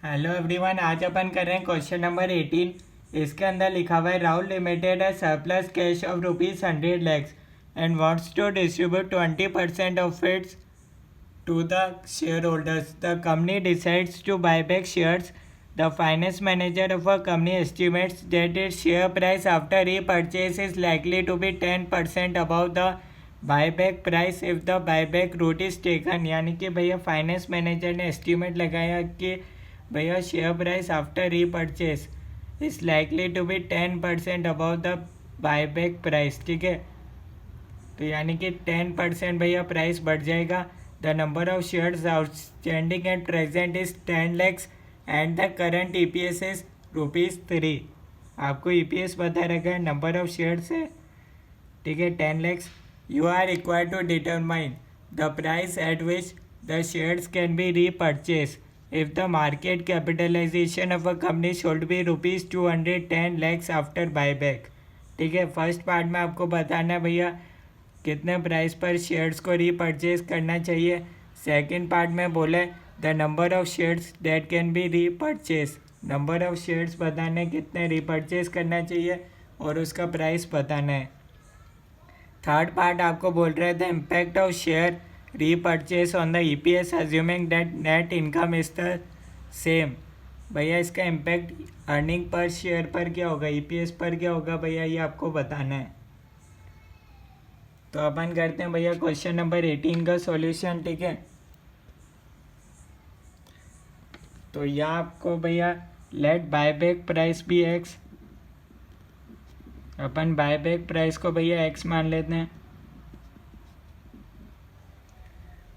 Hello everyone, आज अपन कर रहे हैं क्वेश्चन नंबर 18। इसके अंदर लिखा हुआ है राहुल लिमिटेड है surplus cash of ₹100 lakhs and wants to distribute 20% of its to the shareholders. The company decides to buy back shares. The finance manager of a company estimates that its share price after repurchase is likely to be 10% above the buyback price if the buyback route is taken. यानी कि भैया finance manager ने estimate लगाया कि भैया share price after repurchase is likely to be 10% above the buyback price. ठीक है, तो यानी कि 10% भैया प्राइस बढ़ जाएगा। The number of shares outstanding at present is 10 lakhs and the current EPS is ₹3। आपको EPS बता रखा है, नंबर ऑफ शेयर्स है, ठीक है, 10 lakhs। You are required to determine the price at which the shares can be repurchase if the market capitalization of a company should be ₹210 lakhs after buyback। ठीक है, first part में आपको बताना है भैया कितने प्राइस पर शेयर्स को रीपर्चेज करना चाहिए। सेकंड पार्ट में बोले the number of shares that can be repurchase, number of shares बताना है कितने रीपर्चेज करना चाहिए और उसका प्राइस बताना है। थर्ड पार्ट आपको बोल रहे थे impact of share repurchase on the EPS assuming that net income is the same। भैया इसका इम्पैक्ट अर्निंग पर शेयर पर क्या होगा, EPS पर क्या होगा भैया, ये आपको बताना है। तो अपन करते हैं भैया क्वेश्चन नंबर 18 का सॉल्यूशन। ठीक है, तो यहाँ आपको भैया लेट बायबैक प्राइस भी X, अपन बायबैक प्राइस को भैया X मान लेते हैं।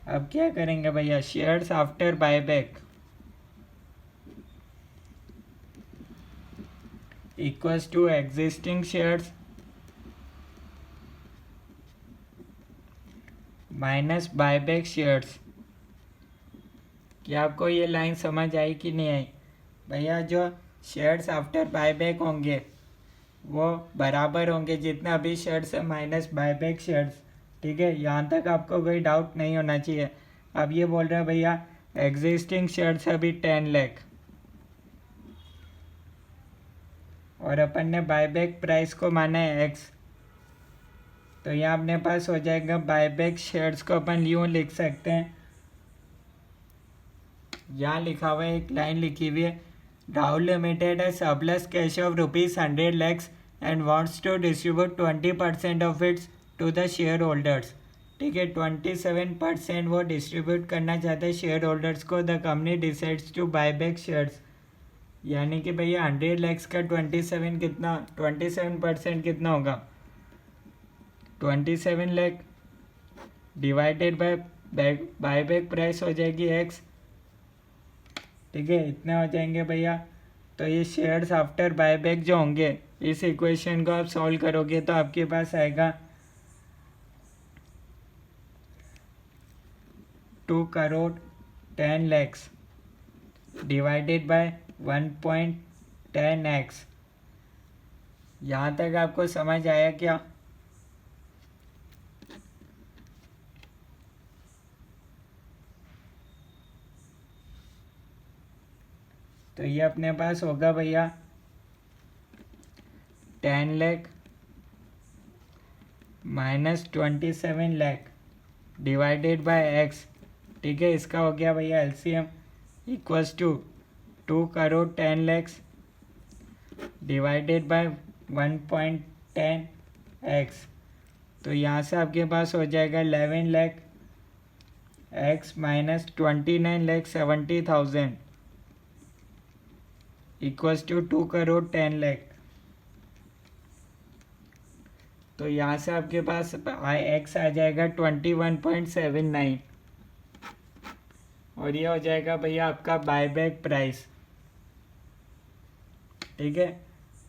अब क्या करेंगे भैया, shares after buyback equals to existing shares minus buyback shares. क्या आपको ये लाइन समझ आई कि नहीं आई भैया? जो शेयर्स आफ्टर बायबैक होंगे वो बराबर होंगे जितने अभी शेयर्स है माइनस बायबैक शेयर्स। ठीक है, यहाँ तक आपको कोई डाउट नहीं होना चाहिए। अब ये बोल रहा है भैया एग्जिस्टिंग शेयर्स अभी 10 लाख और अपन ने बायबैक प्राइस को माना है X, तो यहाँ अपने पास हो जाएगा बायबैक शेयर्स को अपन यूँ लिख सकते हैं, यहाँ लिखा हुआ है, एक लाइन लिखी हुई है, राहुल लिमिटेड है surplus cash of ₹100 lakhs and wants to distribute 20% of its to the shareholders. ठीक है, 27% वो डिस्ट्रीब्यूट करना चाहते हैं शेयर होल्डर्स को। The company decides to buy back shares, यानी कि भैया 100 lakhs का 27% कितना होगा, 27 lakh divided buy back price हो जाएगी X। ठीक है, इतने हो जाएंगे भैया। तो ये शेयर्स आफ्टर बायबैक जो होंगे, इस इक्वेशन को आप सॉल्व करोगे तो आपके पास आएगा 2 crore 10 lakhs divided by 1.10x। यहाँ तक आपको समझ आया क्या? तो ये अपने पास होगा भैया 10 lakh minus 27 lakh divided by X। ठीक है, इसका हो गया भैया LCM equals to 2 crore 10 lakhs divided by 1.10x। तो यहाँ से आपके पास हो जाएगा 11 lakh X minus 29,70,000 equals to 2 crore 10 lakh। तो यहाँ से आपके पास X आ जाएगा 21.79 और ये हो जाएगा भैया आपका बायबैक प्राइस। ठीक है,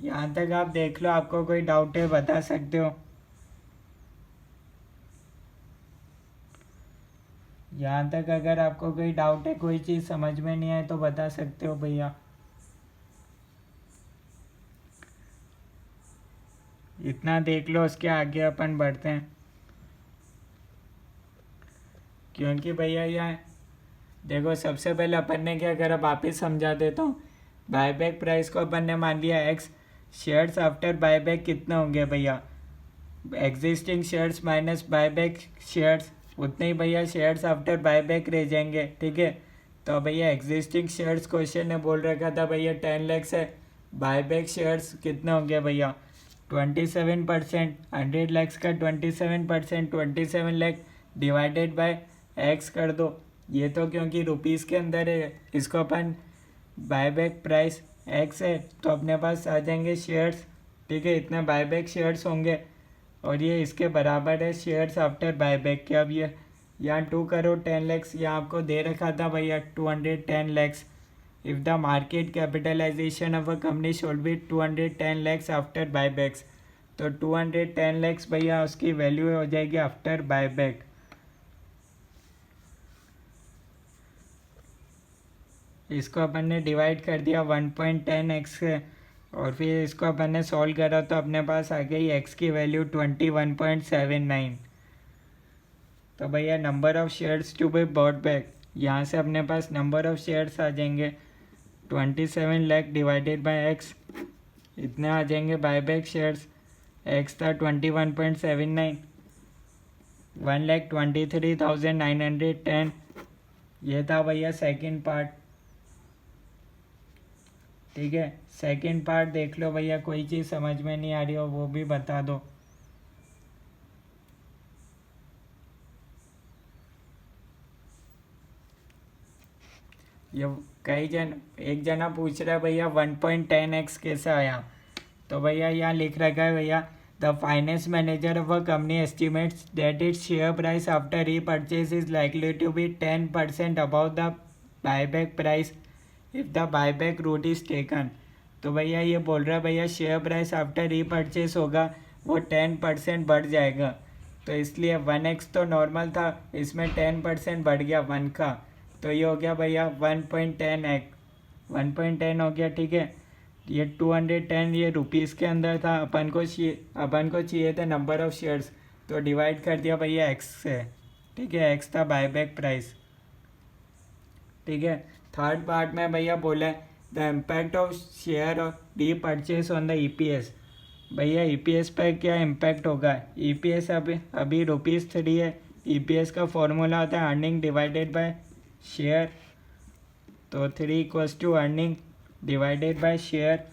यहाँ तक आप देख लो, आपको कोई डाउट है बता सकते हो। यहाँ तक अगर आपको कोई डाउट है, कोई चीज़ समझ में नहीं आए तो बता सकते हो भैया। इतना देख लो, उसके आगे अपन बढ़ते हैं, क्योंकि भैया यह देखो सबसे पहले अपन ने क्या करा, वापिस समझा देता हूँ। बायबैक प्राइस को अपन ने मान लिया एक्स, शेयर्स आफ्टर बायबैक कितने होंगे भैया, existing shares minus buyback shares, उतने ही भैया शेयर्स आफ्टर बायबैक रह जाएंगे, ठीक है। तो भैया एग्जिस्टिंग शेयर्स क्वेश्चन ने बोल रखा था भैया 10 लैक्स है, बायबैक शेयर्स कितने होंगे भैया 27%, 100 लैक्स का 27%, 27 लैख डिवाइडेड बाय एक्स कर दो। ये तो क्योंकि रुपीज़ के अंदर है, इसको अपन बायबैक प्राइस एक्स है तो अपने पास आ जाएंगे शेयर्स, ठीक है, इतने बायबैक शेयर्स होंगे और ये इसके बराबर है शेयर्स आफ्टर बायबैक के। अब ये यहाँ 2 करोड़ 10 लैक्स यहाँ आपको दे रखा था भैया 210 lakhs. If the market capitalisation of a company should be 210 lakhs after buybacks, तो 210 लैक्स भैया उसकी वैल्यू हो जाएगी आफ्टर बायबैक। इसको अपन ने डिवाइड कर दिया 1.10x से और फिर इसको अपन ने सॉल्व करा तो अपने पास आ गई x की वैल्यू 21.79। तो भैया number of shares to be bought back, यहाँ से अपने पास नंबर ऑफ शेयर्स आ जाएंगे 27 लाख डिवाइडेड बाय x, इतने आ जाएंगे बायबैक शेयर्स। x था 21.79, 1,23,910, ये था भैया सेकंड पार्ट, ठीक है। सेकंड पार्ट देख लो भैया, कोई चीज़ समझ में नहीं आ रही हो वो भी बता दो। ये एक जना पूछ रहा है भैया 1.10x कैसे आया, तो भैया यहाँ लिख रखा है भैया the finance manager of a company estimates that its share price after repurchase is likely to be 10% about the buyback price if the buyback route is taken. तो भैया ये बोल रहा है भैया शेयर प्राइस आफ्टर रीपरचेज होगा वो 10% बढ़ जाएगा, तो इसलिए 1x तो नॉर्मल था, इसमें 10% बढ़ गया 1 का, तो ये हो गया भैया 1.10x, 1.10 हो गया, ठीक है। ये 210 ये रुपीज़ के अंदर था, अपन को चाहिए थे नंबर ऑफ शेयर्स, तो डिवाइड कर दिया भैया एक्स से, ठीक है, एक्स था बायबैक प्राइस, ठीक है। थर्ड पार्ट में भैया बोला द इम्पैक्ट ऑफ शेयर और री परचेज ऑन द ईपीएस। भैया ईपीएस पर क्या इम्पैक्ट होगा, ईपीएस अभी ₹3 है, ईपीएस का फॉर्मूला होता है अर्निंग डिवाइडेड बाय शेयर, तो 3 equals to earning divided by share.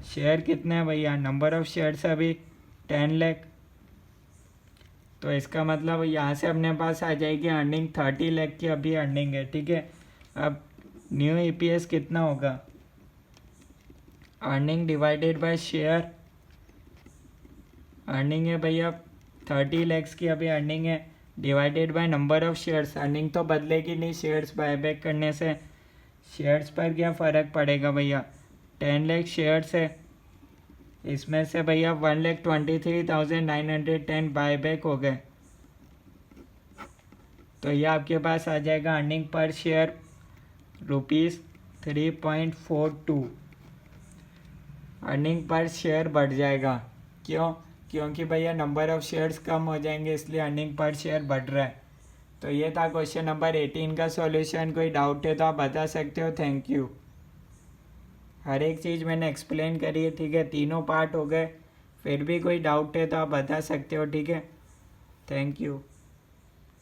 Share कितने हैं भैया, नंबर ऑफ शेयर्स अभी 10 लाख, तो इसका मतलब यहाँ से अपने पास आ जाएगी अर्निंग 30 लाख की अभी अर्निंग है, ठीक है। अब न्यू ईपीएस कितना होगा, earning divided by share, earning है भैया 30 लैक्स की अभी अर्निंग है, divided by number of shares, earning तो बदलेगी नहीं शेयर्स बायबैक करने से, शेयर्स पर क्या फ़र्क पड़ेगा भैया, 10 लाख शेयर्स है, इसमें से भैया 1,23,910 बायबैक हो गए, तो ये आपके पास आ जाएगा earning per share ₹3.42। Earning per share बढ़ जाएगा, क्यों, क्योंकि भैया नंबर ऑफ शेयर्स कम हो जाएंगे इसलिए अर्निंग पर शेयर बढ़ रहा है। तो ये था क्वेश्चन नंबर 18 का सॉल्यूशन। कोई डाउट है तो आप बता सकते हो। Thank you. हर एक चीज़ मैंने एक्सप्लेन करी है, ठीक है, तीनों पार्ट हो गए, फिर भी कोई डाउट है तो आप बता सकते हो, ठीक है। Thank you.